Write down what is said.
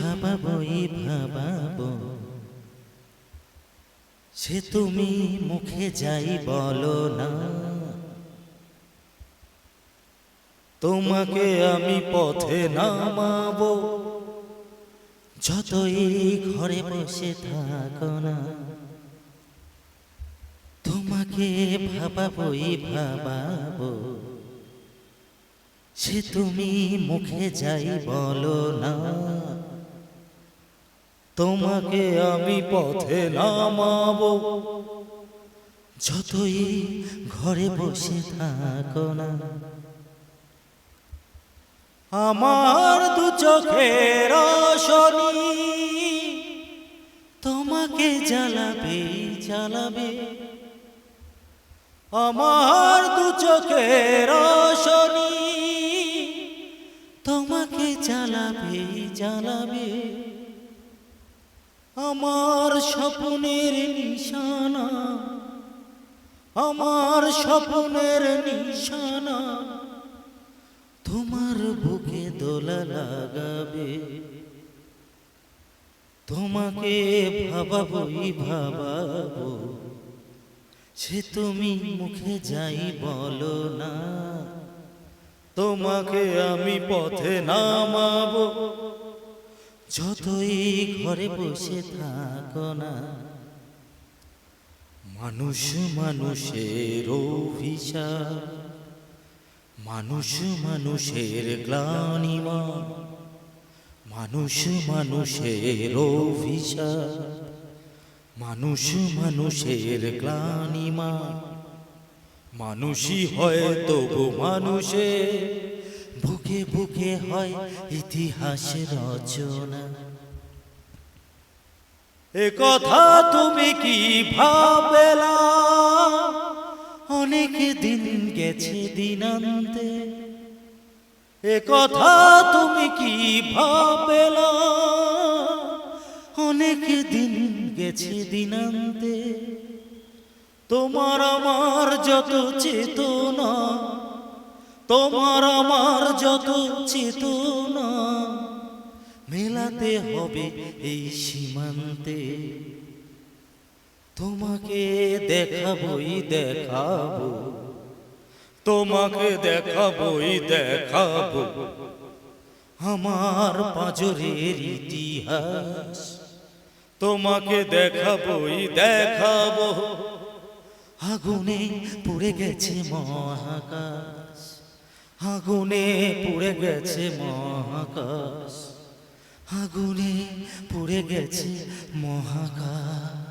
ভাবাবই ভাবাবো, সে তুমি মুখে যাই বলো না। তোমাকে আমি পথে নামাবো, যতই ঘরে বসে থাকো না। তোমাকে ভাবাবই ভাবাবো, সে তুমি মুখে যাই বলো না। তোমাকে আমি পথে নামাবো, যতই ঘরে বসে থাকো না। আমার দু চোখের রোশনি তোমাকে জ্বালাবে জ্বালাবে। আমার দু চোখের রোশনি তোমাকে জ্বালাবে জ্বালাবে। আমার স্বপ্নের নিশানা, আমার স্বপ্নের নিশানা তোমার বুকে দোলা লাগাবে। তোমাকে ভাবাবই ভাবাবো, সে তুমি মুখে যাই বলো না। তোমাকে আমি পথে নামাবো, যতই ঘরে বসে থাকো না। মানুষ মানুষের অভিশাপ, মানুষ মানুষের গ্লানিমা, মানুষ মানুষের অভিশাপ, মানুষ মানুষের গ্লানিমা। মানুষই হয় তবু মানুষে, বুকে বুকে হয় ইতিহাস রচনা। এ কথা তুমি কি ভাবেলা? অনেক দিন গেছে দিনান্তে, এ কথা তুমি কি ভাবেলা? অনেক দিন গেছে দিনান্তে। তোমার আমার যত চেতনা, তোমার আমার যত চেতনা মেলাতে হবে এই সীমান্তে। তোমাকে দেখাবই দেখাবো, তোমাকে দেখাবই দেখাবো আমার পাঁজরের ইতিহাস। তোমাকে দেখাবই দেখাবো, আগুনে পুড়ে গেছে মহাকাশ, আগুনে পুড়ে গেছে মহাকাশ, আগুনে পুড়ে গেছে মহাকাশ।